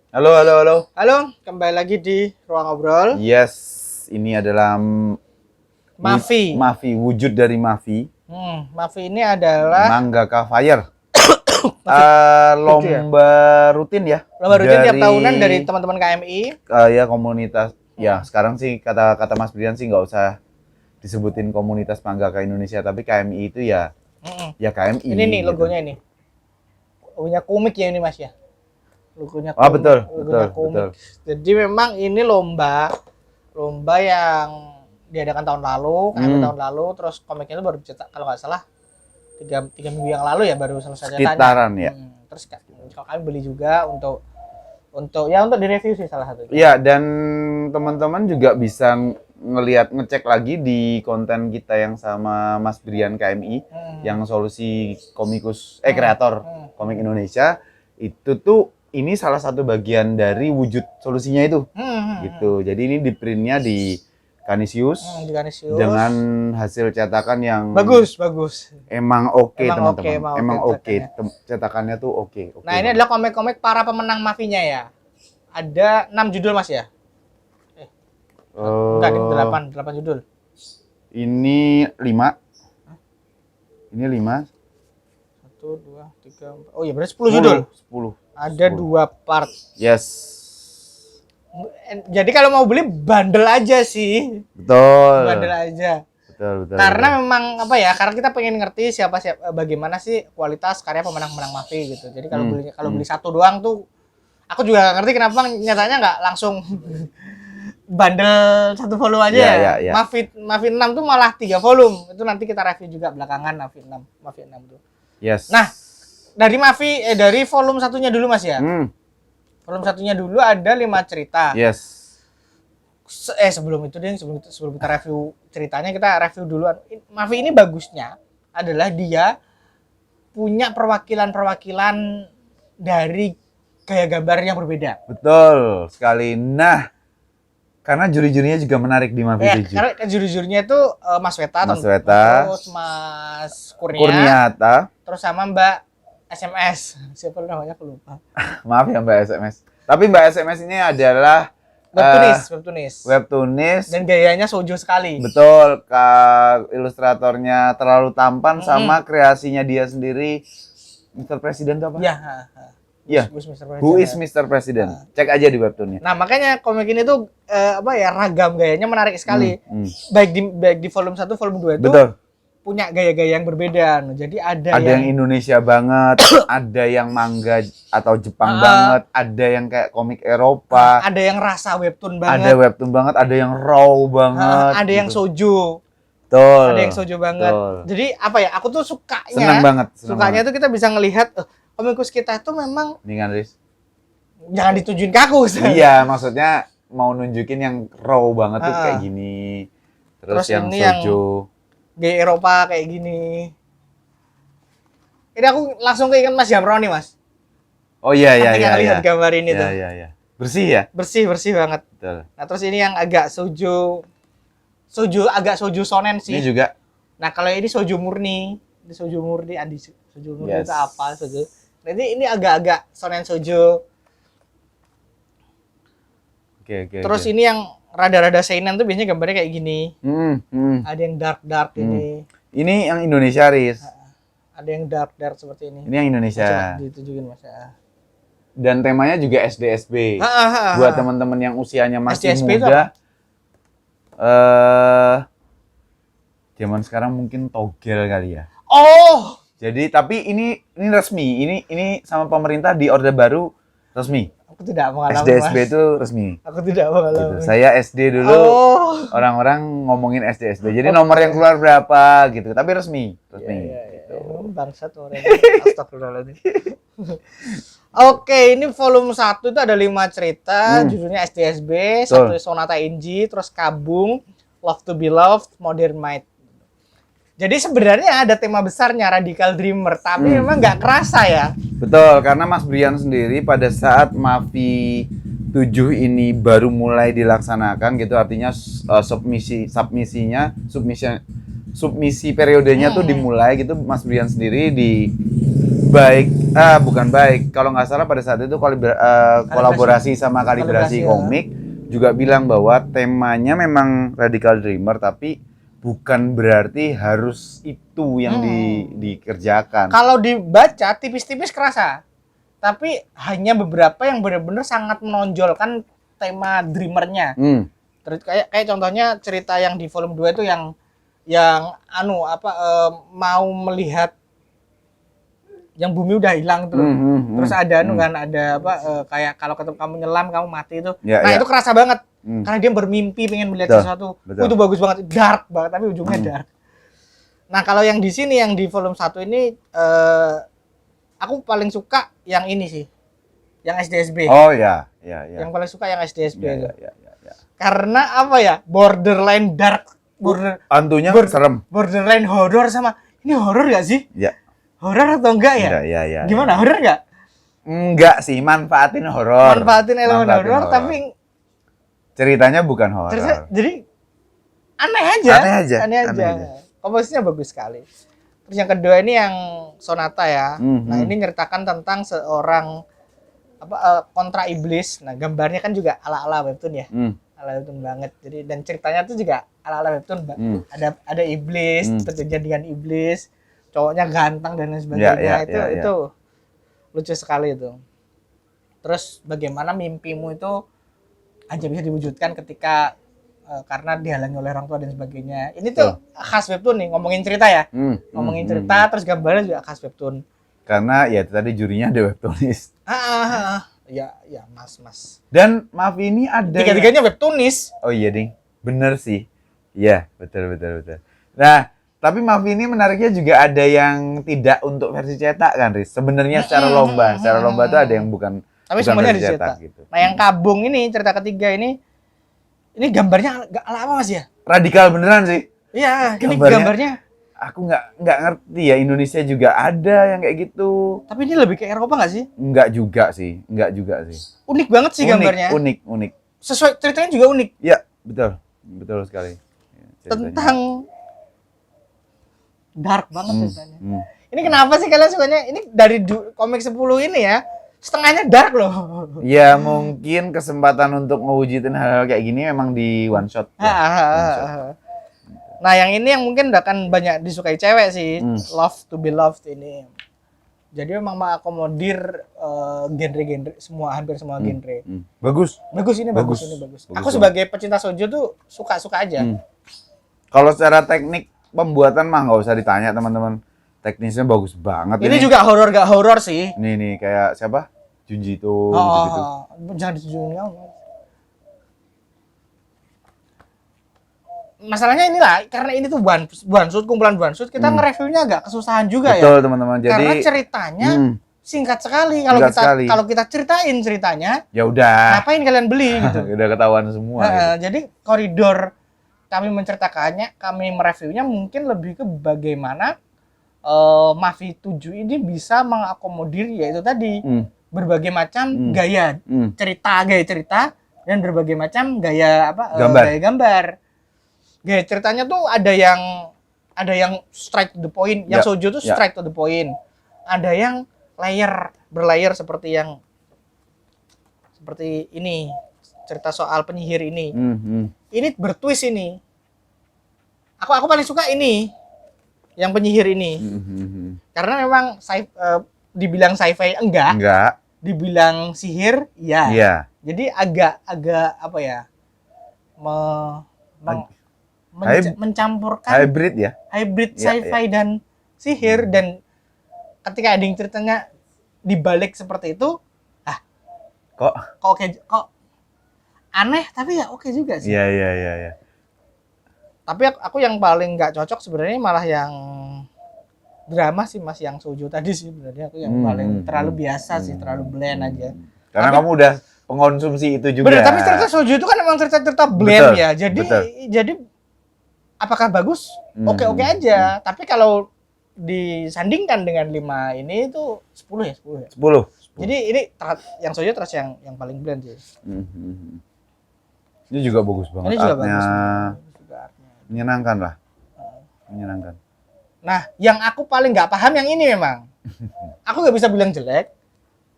Halo, halo, halo. Halo, kembali lagi di Ruang Obrol. Yes, ini adalah Mafi. Wujud dari Mafi. Mafi ini adalah Mangaka Fire. lucu ya? Lomba rutin ya. Lomba rutin tiap tahunan dari teman-teman KMI. Ya komunitas. Ya sekarang sih kata Mas Brian sih nggak usah disebutin komunitas mangaka Indonesia, tapi KMI itu ya ya KMI. Ini nih gitu. logonya ini. Logonya komik ya ini Mas ya. Logonya Oh komik. betul, Logonya betul, komik. betul. Jadi memang ini lomba yang diadakan tahun lalu, tahun lalu, terus komiknya itu baru dicetak kalau nggak salah 3 minggu yang lalu ya baru selesai cetaknya. Sekitaran ya. Terus kalau kami beli juga untuk direview sih salah satunya. Iya, dan teman-teman juga bisa ngecek lagi di konten kita yang sama Mas Brian KMI yang solusi komikus kreator komik Indonesia. Itu tuh ini salah satu bagian dari wujud solusinya itu. Gitu. Jadi ini di printnya di Canisius, dengan hasil cetakan yang bagus. Emang oke teman-teman. Okay, emang oke. Cetakannya tuh oke. Nah, ini adalah komik-komik para pemenang Mafinya ya. Ada 6 judul Mas ya? Enggak, 8 judul. Ini 5. Ini 5. 1 2 3 4. Oh iya, berarti 10 judul. 10. Ada 2 part. Yes. Jadi kalau mau beli bandel aja sih. Betul. Bandel aja. Betul. Karena memang apa ya? Karena kita pengen ngerti siapa bagaimana sih kualitas karya pemenang-pemenang Mafi gitu. Jadi kalau beli satu doang tuh aku juga ngerti kenapa nyatanya nggak langsung bandel 1 volume aja ya. Mafi 6 tuh malah 3 volume. Itu nanti kita review juga belakangan Mafi 6 tuh. Yes. Nah, dari volume satunya dulu Mas ya. Volume satunya dulu ada 5 cerita. Yes. Sebelum itu deh, sebelum kita review ceritanya, kita review duluan. Mafi ini bagusnya adalah dia punya perwakilan dari gaya gambar yang berbeda. Betul sekali. Nah, karena juri-jurinya juga menarik di Mafi 7. Karena juri-jurinya itu Mas Weta, terus Mas Kurniata, terus sama Mbak SMS. Siapa namanya aku lupa. Maaf ya Mbak SMS. Tapi Mbak SMS ini adalah webtunis dan gayanya shoujo sekali. Betul, ilustratornya terlalu tampan sama kreasinya dia sendiri. Mr. President apa? Iya. Who is Mr. President? Cek aja di webtoonnya. Nah, makanya komik ini tuh ragam gayanya menarik sekali. Baik di volume 1, volume 2 itu punya gaya-gaya yang berbeda. Jadi ada yang Indonesia banget, ada yang manga atau Jepang banget, ada yang kayak komik Eropa, ada yang rasa webtoon banget. Ada webtoon banget, ada yang raw banget. Ada yang shoujo. Betul. Ada yang shoujo banget. Jadi apa ya? Aku tuh senang banget. Sukanya tuh kita bisa ngelihat komikus kita itu memang Riz. Jangan ditujuin ke aku. Iya, maksudnya mau nunjukin yang raw banget tuh kayak gini. Terus yang shoujo. Gaya Eropa kayak gini. Ini aku langsung keinget Mas Jamro nih, Mas. Oh iya. Lihat gambar ini tuh. Iya. Bersih ya? Bersih banget. Betul. Nah, terus ini yang agak shoujo shonen sih. Ini juga. Nah, kalau ini shoujo murni. Ini shoujo murni, shoujo murni itu apa? Shoujo. Nah, ini agak-agak shonen shoujo. Oke. Terus ini yang rada-rada seinen tuh biasanya gambarnya kayak gini. Ada yang dark ini. Ini yang Indonesia, Riz. Ada yang dark seperti ini. Ini yang Indonesia. Coba ditunjukin Mas ya. Dan temanya juga SDSB. Buat teman-teman yang usianya masih SDSB muda. Zaman sekarang mungkin togel kali ya. Oh. Jadi tapi ini resmi. Ini sama pemerintah di Orde Baru resmi. Aku tidak mengalami SDSB itu resmi. Aku tidak mengalami. Gitu. Saya SD dulu. Orang-orang ngomongin SDSB. Jadi nomor yang keluar berapa gitu. Tapi resmi. Gitu. Bangsat orang. Astagfirullahaladzim. Oke, ini volume 1 itu ada 5 cerita. Judulnya SDSB, satu Sonata Inji, terus Kabung, Love to Be Loved, Modern Might. Jadi sebenarnya ada tema besarnya Radical Dreamer, tapi memang nggak kerasa ya. Betul, karena Mas Brian sendiri pada saat Mafi 7 ini baru mulai dilaksanakan gitu, artinya submisi periodenya tuh dimulai gitu. Mas Brian sendiri baik Bukan baik. Kalau nggak salah pada saat itu kolaborasi sama Kalibrasi Kalibrasi, ya. Komik juga bilang bahwa temanya memang Radical Dreamer, tapi bukan berarti harus itu yang dikerjakan. Kalau dibaca tipis-tipis kerasa, tapi hanya beberapa yang benar-benar sangat menonjolkan tema dreamernya. Terus kayak contohnya cerita yang di volume 2 itu yang mau melihat yang bumi udah hilang tuh. Terus ada kan ada kayak kalau ketemu kamu nyelam kamu mati itu. Itu kerasa banget. Karena dia bermimpi pengen melihat sesuatu. Itu bagus banget, dark banget tapi ujungnya dark. Nah, kalau yang di sini yang di volume 1 ini aku paling suka yang ini sih. Yang SDSB. Oh ya. Yang paling suka yang SDSB itu. Ya. Karena apa ya? Borderline dark, hantunya serem. Borderline horror sama ini horror gak sih? Ya. Horor atau enggak ya? Ya. Gimana? Horor enggak? Enggak sih, manfaatin horor. Manfaatin elemen horor tapi ceritanya bukan horor. Jadi aneh aja. Komposisinya bagus sekali. Terus yang kedua ini yang Sonata ya. Nah, ini nyeritakan tentang seorang kontra iblis. Nah, gambarnya kan juga ala-ala webtoon ya. Ala webtoon banget. Jadi dan ceritanya tuh juga ala-ala webtoon. Ada iblis, terjadi dengan iblis. Cowoknya ganteng dan lain sebagainya. Itu lucu sekali itu. Terus bagaimana mimpimu itu hanya bisa diwujudkan ketika karena dihalangi oleh orang tua dan sebagainya. Ini tuh khas webtoon nih, ngomongin cerita ya. Ngomongin cerita terus gambarnya juga khas webtoon. Karena ya tadi jurinya ada webtoonis. Ya mas. Dan maaf ini ada tiga-tiganya webtoonis. Oh iya ding, bener sih. Iya betul. Nah tapi maaf ini menariknya juga ada yang tidak untuk versi cetak kan, Riz? Sebenarnya secara lomba itu ada yang bukan. Tapi semuanya dicetak. Gitu. Nah yang Kabung ini cerita ketiga ini gambarnya nggak ala apa mas ya? Radikal beneran sih. Iya, ini gambarnya. Aku nggak ngerti ya, Indonesia juga ada yang kayak gitu. Tapi ini lebih ke Eropa nggak sih? Enggak juga sih. Unik banget sih gambarnya. Unik. Sesuai ceritanya juga unik. Iya, betul sekali. Tentang dark banget ceritanya. Ini kenapa sih kalian sukanya? Ini dari komik 10 ini ya, setengahnya dark loh. Ya mungkin kesempatan untuk mewujudin hal-hal kayak gini memang di one shot. Nah yang ini yang mungkin akan banyak disukai cewek sih, Love to be Loved ini. Jadi memang mengakomodir genre-genre hampir semua genre. Bagus ini bagus. Aku sebagai pecinta shoujo tuh suka aja. Kalau secara teknik pembuatan mah nggak usah ditanya teman-teman, teknisnya bagus banget. Ini juga horor gak horor sih. Nih kayak siapa? Junji itu. Jangan dijunjung. Masalahnya inilah, karena ini tuh kumpulan one shoot, kita nge-reviewnya agak kesusahan juga. Betul, teman-teman. Jadi karena ceritanya singkat sekali. Kalau kita ceritain ceritanya, ya udah. Ngapain kalian beli gitu. Udah ketahuan semua. Gitu. Jadi koridor kami menceritakannya, kami mereviewnya mungkin lebih ke bagaimana Mafia 7 ini bisa mengakomodir yaitu tadi berbagai macam gaya cerita dan berbagai macam gaya gambar. Gaya ceritanya tuh ada yang straight to the point, yang shoujo tuh straight to the point. Ada yang berlayer seperti ini, cerita soal penyihir ini. Ini bertwist ini. Aku paling suka ini, yang penyihir ini. Karena memang dibilang sci-fi enggak. Dibilang sihir, iya. Jadi agak apa ya? Mencampurkan hybrid sci-fi dan sihir, dan ketika ada yang ceritanya dibalik seperti itu, kok aneh tapi ya oke juga sih. Iya. Tapi aku yang paling nggak cocok sebenarnya malah yang drama sih mas, yang shoujo tadi sih sebenarnya aku yang paling terlalu biasa sih, terlalu blend aja. Karena kamu udah pengonsumsi itu juga. Bener, tapi cerita shoujo itu kan memang cerita blend ya. Jadi apakah bagus? Oke aja. Tapi kalau disandingkan dengan 5 ini itu 10 ya? 10. Jadi ini yang shoujo terus yang paling blend sih. Ini juga bagus banget. Ini juga bagus. Menyenangkan lah. Menyenangkan. Nah, yang aku paling nggak paham yang ini memang. Aku nggak bisa bilang jelek,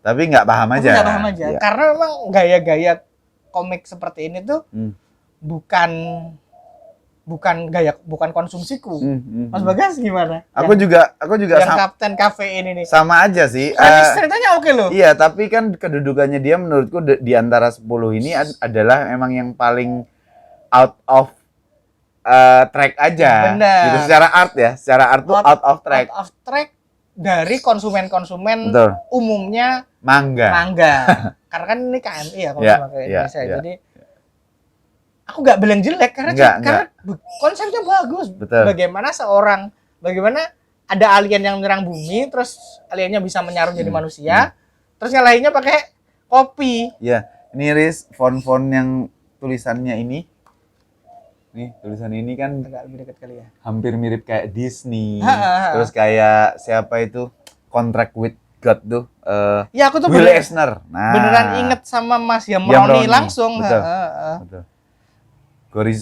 Tapi nggak paham aku aja. nggak paham aja. Iya. Karena memang gaya-gaya komik seperti ini tuh Hmm. bukan konsumsiku. Mas Hmm. Bagas gimana? Aku juga yang Kapten Cafe ini nih. sama aja sih. Ceritanya oke loh. Iya, tapi kan kedudukannya dia menurutku di antara 10 ini adalah emang yang paling out of track aja. Benar. Gitu secara art ya, secara art tuh out of track. Out of track dari konsumen-konsumen Betul. umumnya Mangga. Karena kan ini KMI ya kalau Iya, sama kayak iya, Indonesia. iya. Jadi aku nggak bilang jelek karena Nggak. konsepnya bagus. Betul. Bagaimana ada alien yang menyerang bumi, terus aliennya bisa menyaruh jadi manusia, terus nyalahinnya pakai kopi. Ya, ini Riz, font-font yang tulisannya ini. Nih, tulisan ini kan Agak lebih dekat kali ya. hampir mirip kayak Disney. Ha. Terus kayak siapa itu? Contract with God tuh. Ya aku tuh Will Eisner. Nah, beneran inget sama Mas Yamroni Yamroni, langsung. betul. Betul.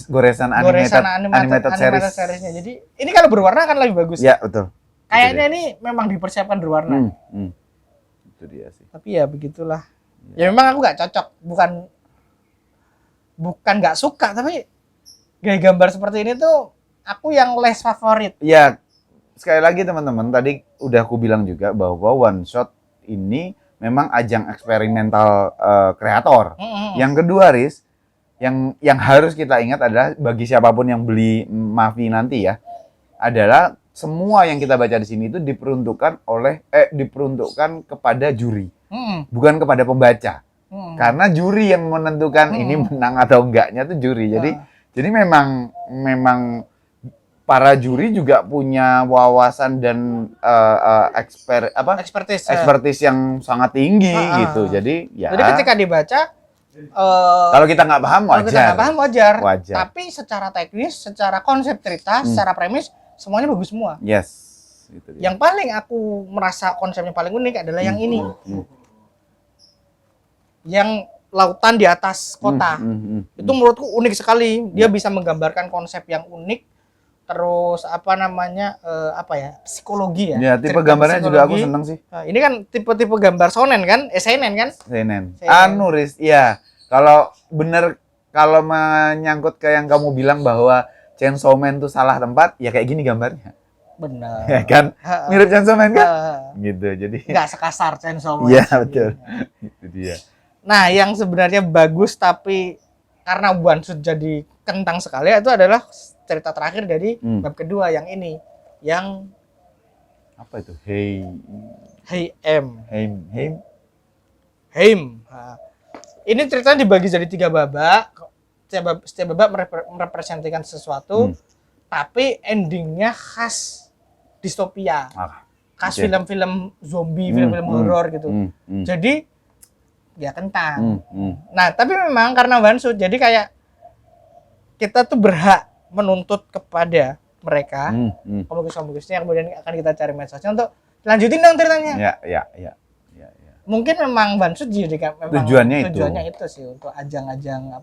Goresan animated series. seriesnya. Jadi ini kalau berwarna akan lebih bagus. Ya, betul. Kayaknya ini memang dipersiapkan berwarna. Itu dia sih. Tapi ya begitulah. Ya memang aku nggak cocok. Bukan nggak suka, tapi gaya gambar seperti ini tuh aku yang less favorit. Ya, sekali lagi teman-teman, tadi udah aku bilang juga bahwa one shot ini memang ajang eksperimental kreator. Yang kedua, Riz, yang harus kita ingat adalah bagi siapapun yang beli Mavi nanti ya, adalah semua yang kita baca di sini itu diperuntukkan kepada juri, bukan kepada pembaca. Karena juri yang menentukan ini menang atau enggaknya tuh juri. Jadi memang para juri juga punya wawasan dan expertise yang sangat tinggi gitu. Jadi ya. Jadi ketika dibaca kalau kita nggak paham wajar. Wajar. Tapi secara teknis, secara konsep cerita, secara premis semuanya bagus semua. Yes. Gitu dia. Yang paling aku merasa konsepnya paling unik adalah yang ini. Yang lautan di atas kota. Itu menurutku unik sekali. Dia bisa menggambarkan konsep yang unik. Terus psikologi ya. Ya, tipe gambarnya juga aku seneng sih. Nah, ini kan tipe-tipe gambar shonen kan? Seinen kan? Seinen. Riz, iya. Kalau menyangkut ke yang kamu bilang bahwa Chainsaw Man tuh salah tempat, ya kayak gini gambarnya. Benar. Ya kan? Mirip Chainsaw Man kan? Gitu, jadi. Nggak sekasar Chainsaw Man. Iya, betul. Itu dia. Nah, yang sebenarnya bagus tapi karena one shot jadi kentang sekali itu adalah cerita terakhir dari bab kedua yang ini. Yang apa itu? Heim. Nah, ini ceritanya dibagi jadi 3 babak. Setiap babak merepresentasikan sesuatu, tapi endingnya khas distopia. Khas film-film zombie, film-film horor gitu. Jadi ya kentang. Nah, tapi memang karena one shot, jadi kayak kita tuh berhak menuntut kepada mereka, komikus-komikusnya, kemudian akan kita cari medsosnya untuk lanjutin dong ceritanya. Ya. Mungkin memang one shot jadi memang tujuannya itu sih untuk ajang-ajang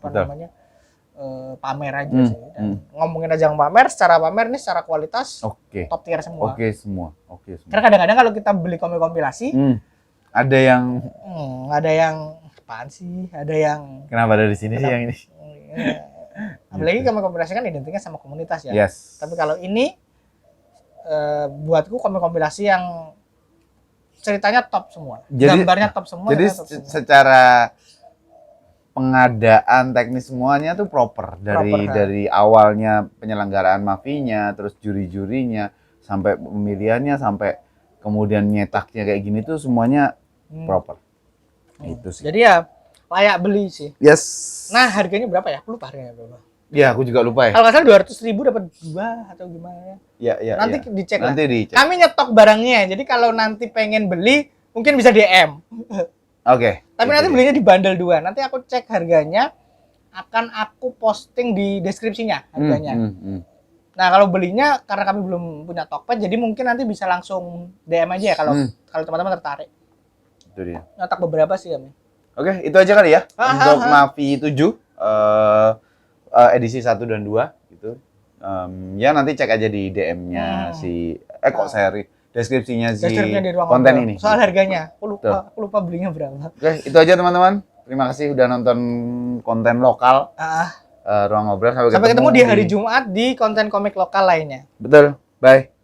pamer aja sih. Dan ngomongin ajang pamer nih secara kualitas top tier semua. Oke semua. Karena kadang-kadang kalau kita beli komik kompilasi, ada yang apaan sih? Ada yang kenapa ada di sini sih yang ini? Apalagi komik kompilasi kan identiknya sama komunitas ya. Yes. Tapi kalau ini buatku komik kompilasi yang ceritanya top semua. Gambarnya top semua. Jadi secara pengadaan teknis semuanya tuh proper dari awalnya penyelenggaraan Mavinya, terus juri-jurinya, sampai pemilihannya, sampai kemudian nyetaknya kayak gini tuh semuanya proper. Itu sih. Jadi ya layak beli sih. Yes. Nah, harganya berapa ya? Aku lupa harganya berapa. Ya, aku juga lupa ya. Kalau nggak salah 200.000 dapat 2 atau gimana ya? Ya. Nanti dicek lah. Nanti dicek. Kami nyetok barangnya. Jadi kalau nanti pengen beli, mungkin bisa DM. Oke. Tapi nanti belinya di bundle 2. Nanti aku cek harganya, akan aku posting di deskripsinya harganya. Nah, kalau belinya karena kami belum punya Tokped, jadi mungkin nanti bisa langsung DM aja ya kalau teman-teman tertarik. Itu dia. Nyetak beberapa sih kami. Oke, itu aja kali ya untuk Mavi 7 edisi 1 dan 2 gitu. Ya nanti cek aja di DM-nya seri deskripsinya si Deskripsinya di ruang konten ngobrol. ini. Soal harganya, Betul. aku lupa belinya berapa. Oke, itu aja teman-teman. Terima kasih udah nonton konten lokal Ah, Ruang Ngobrol. sampai ketemu di hari Jumat di konten komik lokal lainnya. Betul. Bye.